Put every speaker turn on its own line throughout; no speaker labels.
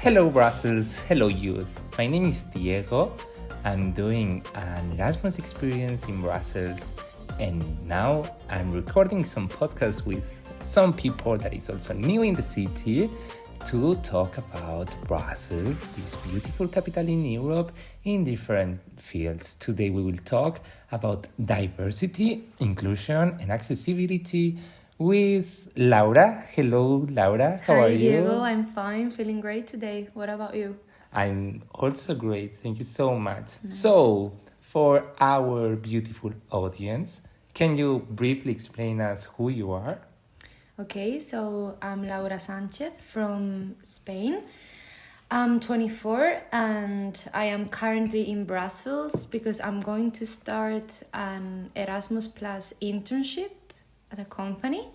Hello Brussels, hello youth. My name is Diego. I'm doing an Erasmus experience in Brussels and now I'm recording some podcasts with some people that is also new in the city to talk about Brussels, this beautiful capital in Europe, in different fields. Today we will talk about diversity, inclusion and accessibility with Laura. Hello, Laura. How are
Hi,
you?
Diego. I'm fine. Feeling great today. What about you?
I'm also great. Thank you so much. So, for our beautiful audience, can you briefly explain us who you are?
Okay, so I'm Laura Sanchez from Spain. I'm 24 and I am currently in Brussels because I'm going to start an Erasmus Plus internship at a company.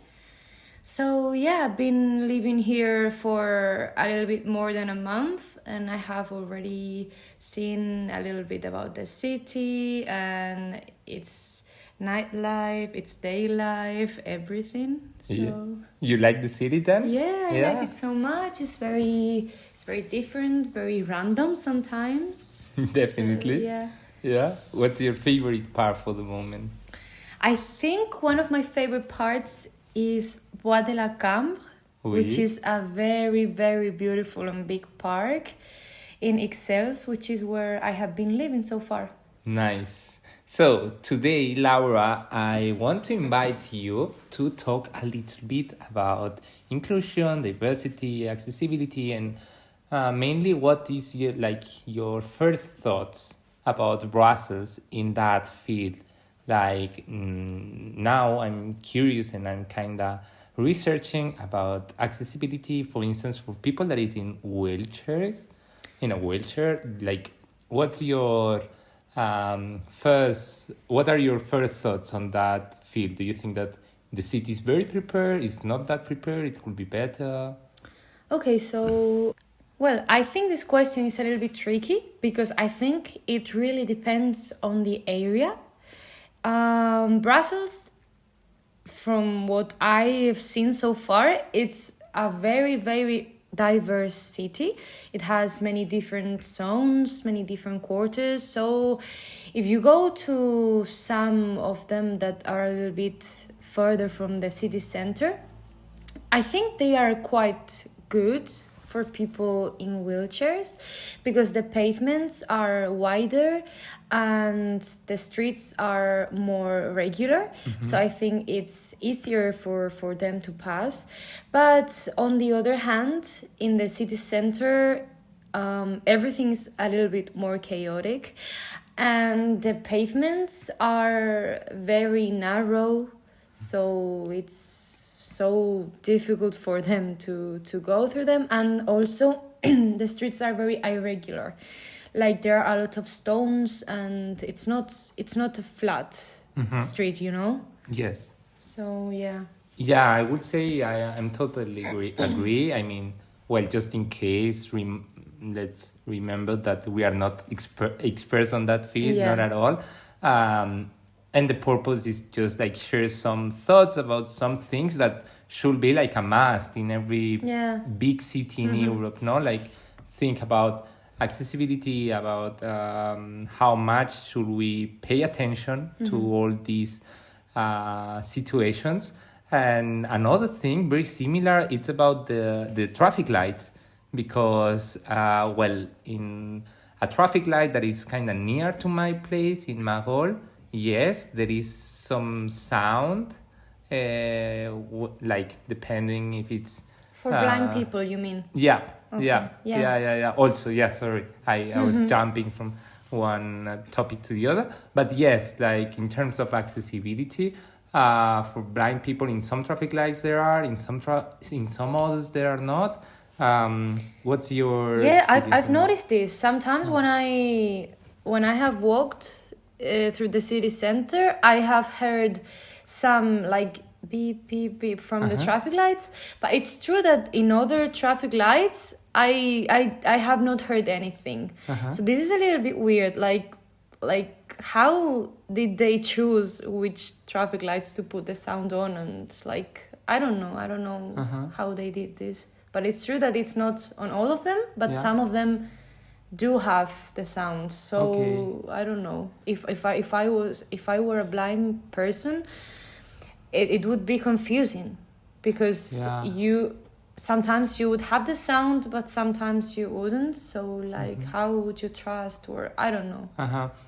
So yeah, I've been living here for a little bit more than a month and I have already seen a little bit about the city and its nightlife, its day life, everything. So
You like the city then?
yeah, I like it so much. It's very different, very random sometimes.
Definitely.
So, yeah.
Yeah. What's your favorite part for the moment?
I think one of my favorite parts is Bois de la Cambre, which
Oui.
is a very, very beautiful and big park in Ixelles, which is where I have been living so far.
Nice. So, today, Laura, I want to invite you to talk a little bit about inclusion, diversity, accessibility, and mainly what is your first thoughts about Brussels in that field. Now I'm curious and I'm kind of researching about accessibility, for instance, for people that is in a wheelchair. Like, what's your what are your first thoughts on that field? Do you think that the city is very prepared? It's not that prepared? It could be better?
Okay, so, well, I think this question is a little bit tricky because I think it really depends on the area. Brussels, from what I have seen so far, it's a very, very diverse city. It has many different zones, many different quarters. So if you go to some of them that are a little bit further from the city center, I think they are quite good for people in wheelchairs because the pavements are wider and the streets are more regular. So I think it's easier for them to pass. But on the other hand, in the city center, everything's a little bit more chaotic and the pavements are very narrow. So it's so difficult for them to go through them, and also the streets are very irregular. Like there are a lot of stones and it's not a flat street, you know.
Yes.
So yeah.
Yeah, I would say I'm totally agree. I mean, well, just in case, let's remember that we are not experts on that field,
Yeah.
not at all. And the purpose is just like share some thoughts about some things that should be like a must in every
Yeah.
big city in Europe, no? Like think about accessibility, about how much should we pay attention to all these situations. And another thing very similar, it's about the traffic lights because, in a traffic light that is kind of near to my place in Marolles, yes, there is some sound, depending if it's...
For blind people, you mean?
Yeah,
Okay,
yeah,
yeah.
yeah. Also, yeah, sorry. I was jumping from one topic to the other. But yes, like in terms of accessibility, for blind people in some traffic lights there are, in some others there are not. What's your...
Yeah, I've
experience on that?
noticed this. Sometimes when I have walked through the city center, I have heard some like beep beep beep from the traffic lights. But it's true that in other traffic lights, I have not heard anything. So this is a little bit weird. Like how did they choose which traffic lights to put the sound on? And like I don't know how they did this. But it's true that it's not on all of them, but some of them do have the sound. So I don't know. If I were a blind person, it would be confusing, because sometimes you would have the sound, but sometimes you wouldn't. So like, how would you trust, or I don't know.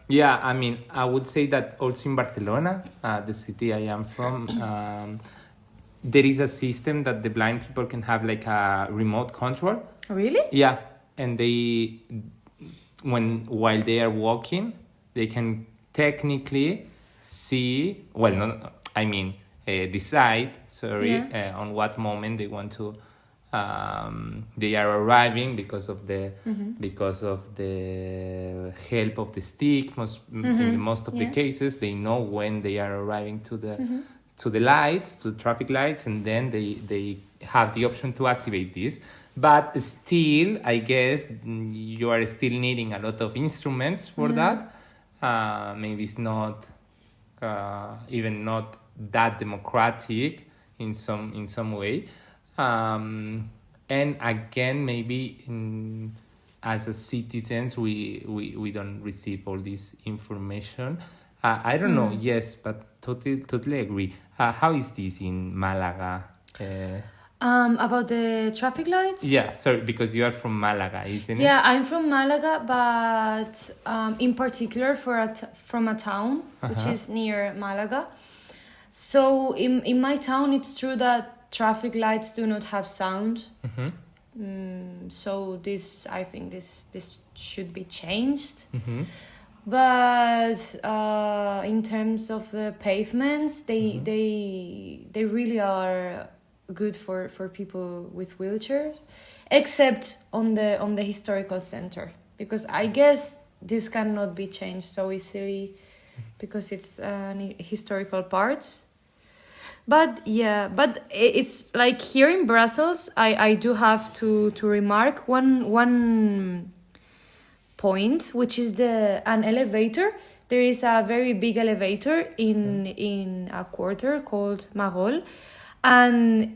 Yeah, I mean, I would say that also in Barcelona, the city I am from, there is a system that the blind people can have like a remote control.
Really?
Yeah, and while they are walking, they can technically see. Well, decide. On what moment they want to. They are arriving because of the help of the stick. In most of the cases, they know when they are arriving to the lights, to the traffic lights, and then they have the option to activate this. But still, I guess you are still needing a lot of instruments for that. Maybe it's not even not that democratic in some way. And again, maybe as a citizens, we don't receive all this information. I don't know. Yes, but totally agree. How is this in Malaga?
About the traffic lights?
Yeah, sorry, because you are from Malaga, isn't it?
Yeah, I'm from Malaga, but in particular from a town which is near Malaga. So in my town, it's true that traffic lights do not have sound. So I think this should be changed. But in terms of the pavements, they really are good for people with wheelchairs, except on the historical center, because I guess this cannot be changed so easily because it's an historical part. But it's like here in Brussels, I do have to remark one point, which is an elevator. There is a very big elevator in a quarter called Marolles, and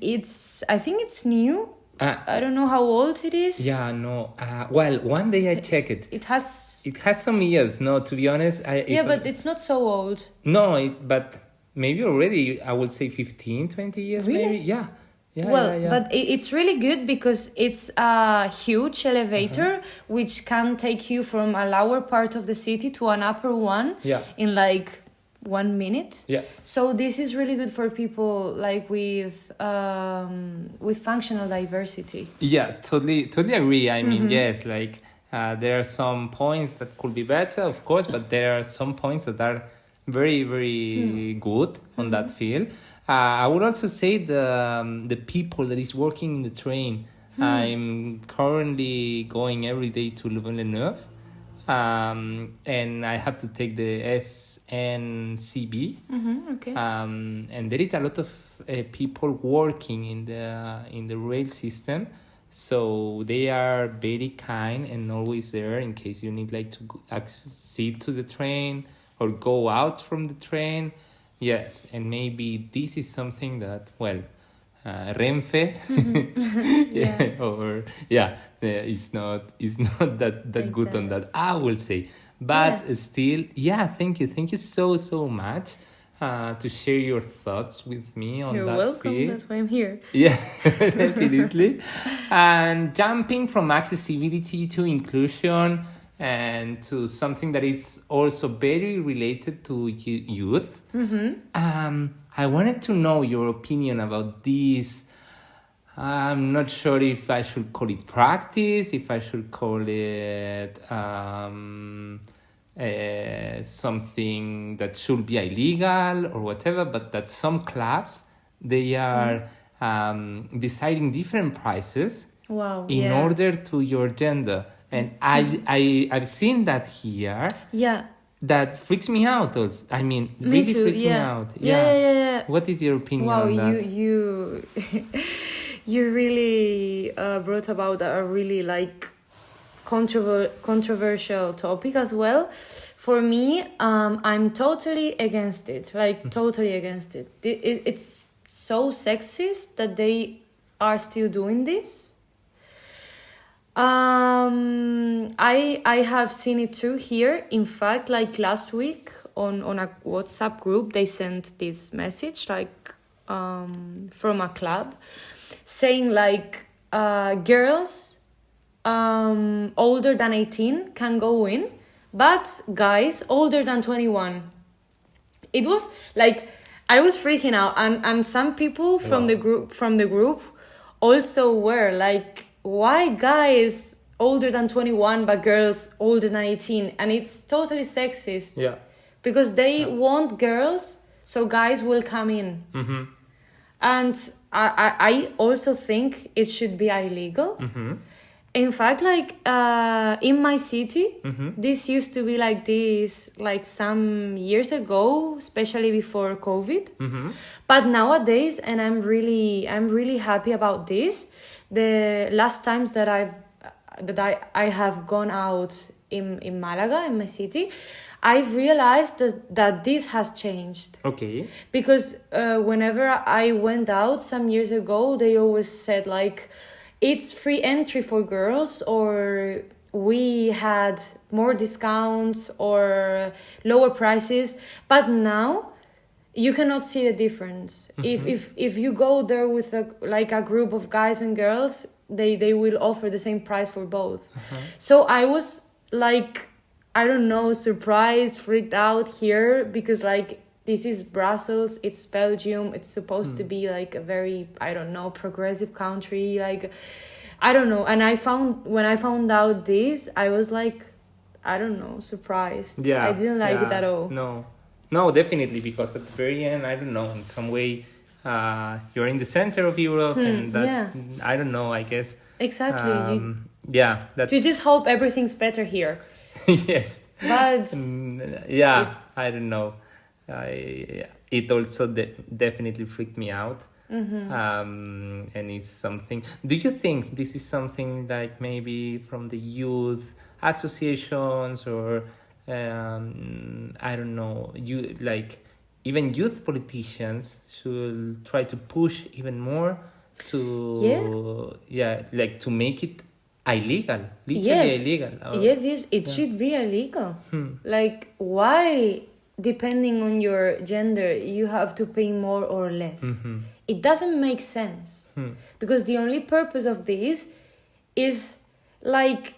I think it's new. I don't know how old it is.
Yeah, no. Well, one day I checked it.
It has
some years. No, to be honest,
but it's not so old.
No, but maybe already I would say 15, 20 years.
Really?
Maybe. Yeah.
But it's really good because it's a huge elevator which can take you from a lower part of the city to an upper one in like 1 minute.
Yeah.
So this is really good for people like with functional diversity.
Yeah, totally agree. I mean, yes, like there are some points that could be better, of course, but there are some points that are very, very good on that field. I would also say the people that is working in the train. I'm currently going every day to Louvain-la-Neuve, and I have to take the SNCB.
Okay.
And there is a lot of people working in the rail system, so they are very kind and always there in case you need like to accede to the train or go out from the train. Yes, and maybe this is something that, Renfe, is not that good on that, I will say. But still, thank you so much to share your thoughts with me on that.
You're welcome.
Field.
That's why I'm here.
Yeah, definitely. And jumping from accessibility to inclusion and to something that is also very related to youth. I wanted to know your opinion about this. I'm not sure if I should call it practice, if I should call it something that should be illegal or whatever, but that some clubs, they are deciding different prices in order to your gender. And I've seen that here. Yeah. That freaks me out. Also. I mean,
me
really
too,
freaks me out. Yeah. What is your opinion on that?
You really brought about a really like controversial topic as well. For me, I'm totally against it. Like totally against it. It's so sexist that they are still doing this. I have seen it too here. In fact, like last week on a WhatsApp group, they sent this message like from a club saying like girls older than 18 can go in, but guys older than 21. It was like I was freaking out, and some people from the group also were like, why guys older than 21 but girls older than 18? And it's totally sexist.
Yeah.
Because they want girls, so guys will come in.
Mm-hmm.
And I also think it should be illegal.
Mm-hmm.
In fact, like in my city,
Mm-hmm.
this used to be like this like some years ago, especially before COVID.
Mm-hmm.
But nowadays, and I'm really happy about this. The last times that I have gone out in Malaga, in my city, I've realized that this has changed.
Okay.
Because whenever I went out some years ago, they always said like, it's free entry for girls, or we had more discounts or lower prices. But now you cannot see the difference.
Mm-hmm.
If you go there with a group of guys and girls, they will offer the same price for both.
Uh-huh.
So I was like, I don't know, surprised, freaked out here, because like this is Brussels, it's Belgium, it's supposed to be like a very, I don't know, progressive country, like I don't know. And when I found out this, I was like, I don't know, surprised.
Yeah.
I didn't like it at all.
No, definitely, because at the very end, I don't know, in some way, you're in the center of Europe, and that, I don't know, I guess.
Exactly.
You
you just hope everything's better here.
yes.
But
I don't know. It also definitely freaked me out.
Mm-hmm.
And it's something. Do you think this is something like maybe from the youth associations, or I don't know, you like even youth politicians should try to push even more to like to make it illegal, literally illegal.
Yes, it should be illegal. Like, why, depending on your gender, you have to pay more or less?
Mm-hmm.
It doesn't make sense. Because the only purpose of this is like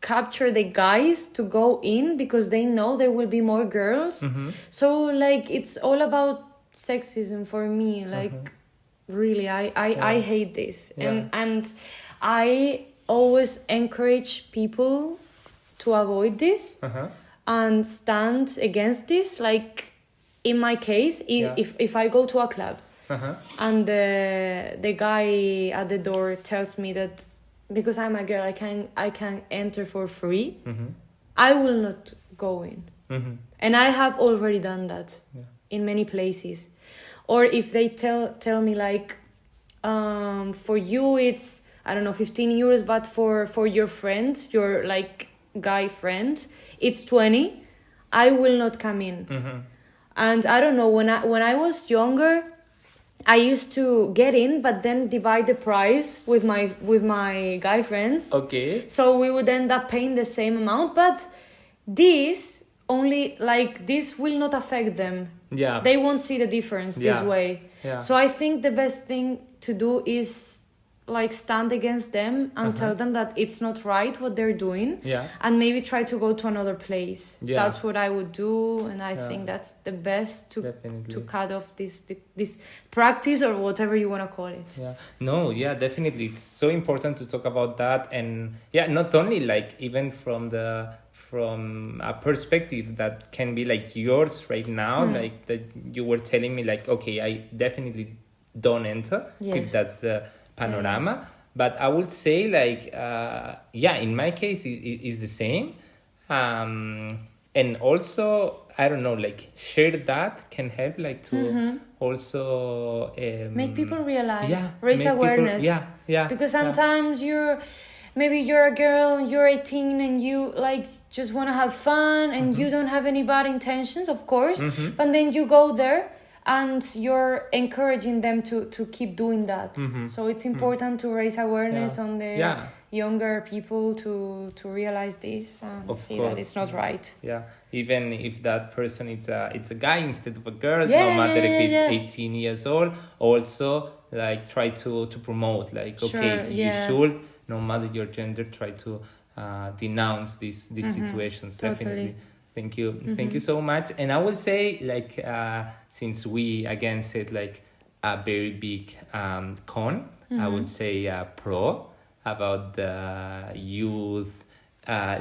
capture the guys to go in, because they know there will be more girls.
Mm-hmm.
So like it's all about sexism for me. Like really, I hate this. And I always encourage people to avoid this and stand against this. Like in my case, if I go to a club and the guy at the door tells me that because I'm a girl, I can enter for free, I will not go in. And I have already done that in many places. Or if they tell me like, for you it's, I don't know, 15 euros, but for your friends, your like guy friend, it's 20, I will not come in. And I don't know, when I was younger, I used to get in, but then divide the price with my guy friends.
Okay.
So we would end up paying the same amount, but this only, like, this will not affect them.
Yeah.
They won't see the difference this way.
Yeah.
So I think the best thing to do is like stand against them and tell them that it's not right what they're doing.
Yeah.
And maybe try to go to another place.
Yeah.
That's what I would do, and I think that's the best to cut off this practice, or whatever you want to call it.
Yeah. No, yeah, definitely. It's so important to talk about that, and not only like even from a perspective that can be like yours right now, like that you were telling me like, okay, I definitely don't enter if that's the panorama. But I would say like, in my case it is the same. And also, I don't know, like share that can help like to also
make people realize, raise awareness. Because sometimes maybe you're a girl, you're 18, and you like just want to have fun, and you don't have any bad intentions, of course. But then you go there and you're encouraging them to keep doing that. So it's important to raise awareness on the younger people to realize this and see that it's not right.
Yeah, even if that person it's a guy instead of a girl, no matter if it's 18 years old, also like try to promote like you should, no matter your gender, try to denounce these situations. Definitely. Thank you so much. And I will say like since we again said like a very big con, I would say pro about the youth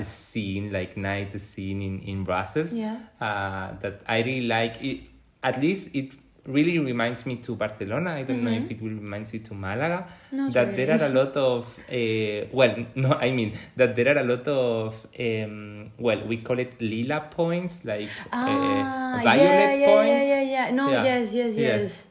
scene, like night scene in Brussels. That I really like it. At least it really reminds me to Barcelona. I don't know if it will remind you to Malaga.
Not
that
really.
there are a lot of that there are a lot of we call it lila points, like violet points.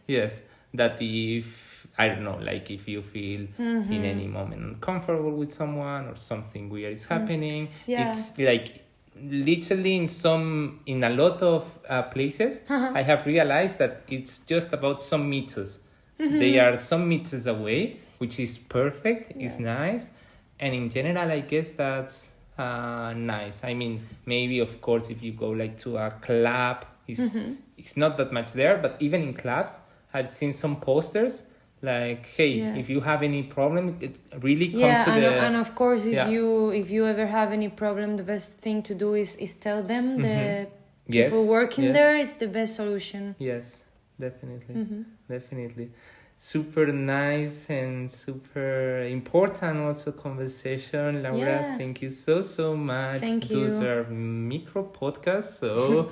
Yes. That if I don't know, like if you feel in any moment uncomfortable with someone or something weird is happening, it's like literally in a lot of places I have realized that it's just about some meters. They are some meters away, which is perfect. It's nice, and in general I guess that's nice. I mean, maybe of course if you go like to a club, it's not that much there, but even in clubs I've seen some posters like, hey, if you have any problem, it really come to
and of course if you ever have any problem, the best thing to do is tell them. The people working there is the best solution.
Yes, definitely. Super nice and super important also conversation, Laura. Thank you so much.
Thank you.
Those are micro podcasts, so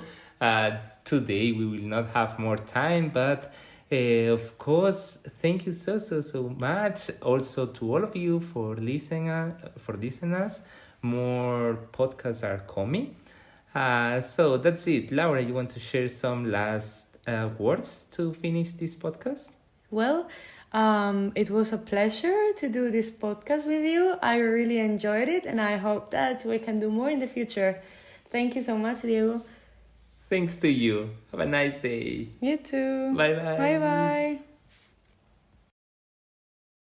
today we will not have more time, but of course, thank you so much. Also to all of you for listening us. More podcasts are coming. So that's it. Laura, you want to share some last words to finish this podcast?
Well, it was a pleasure to do this podcast with you. I really enjoyed it, and I hope that we can do more in the future. Thank you so much, Diego.
Thanks to you. Have a nice day.
You too.
Bye-bye.
Bye-bye.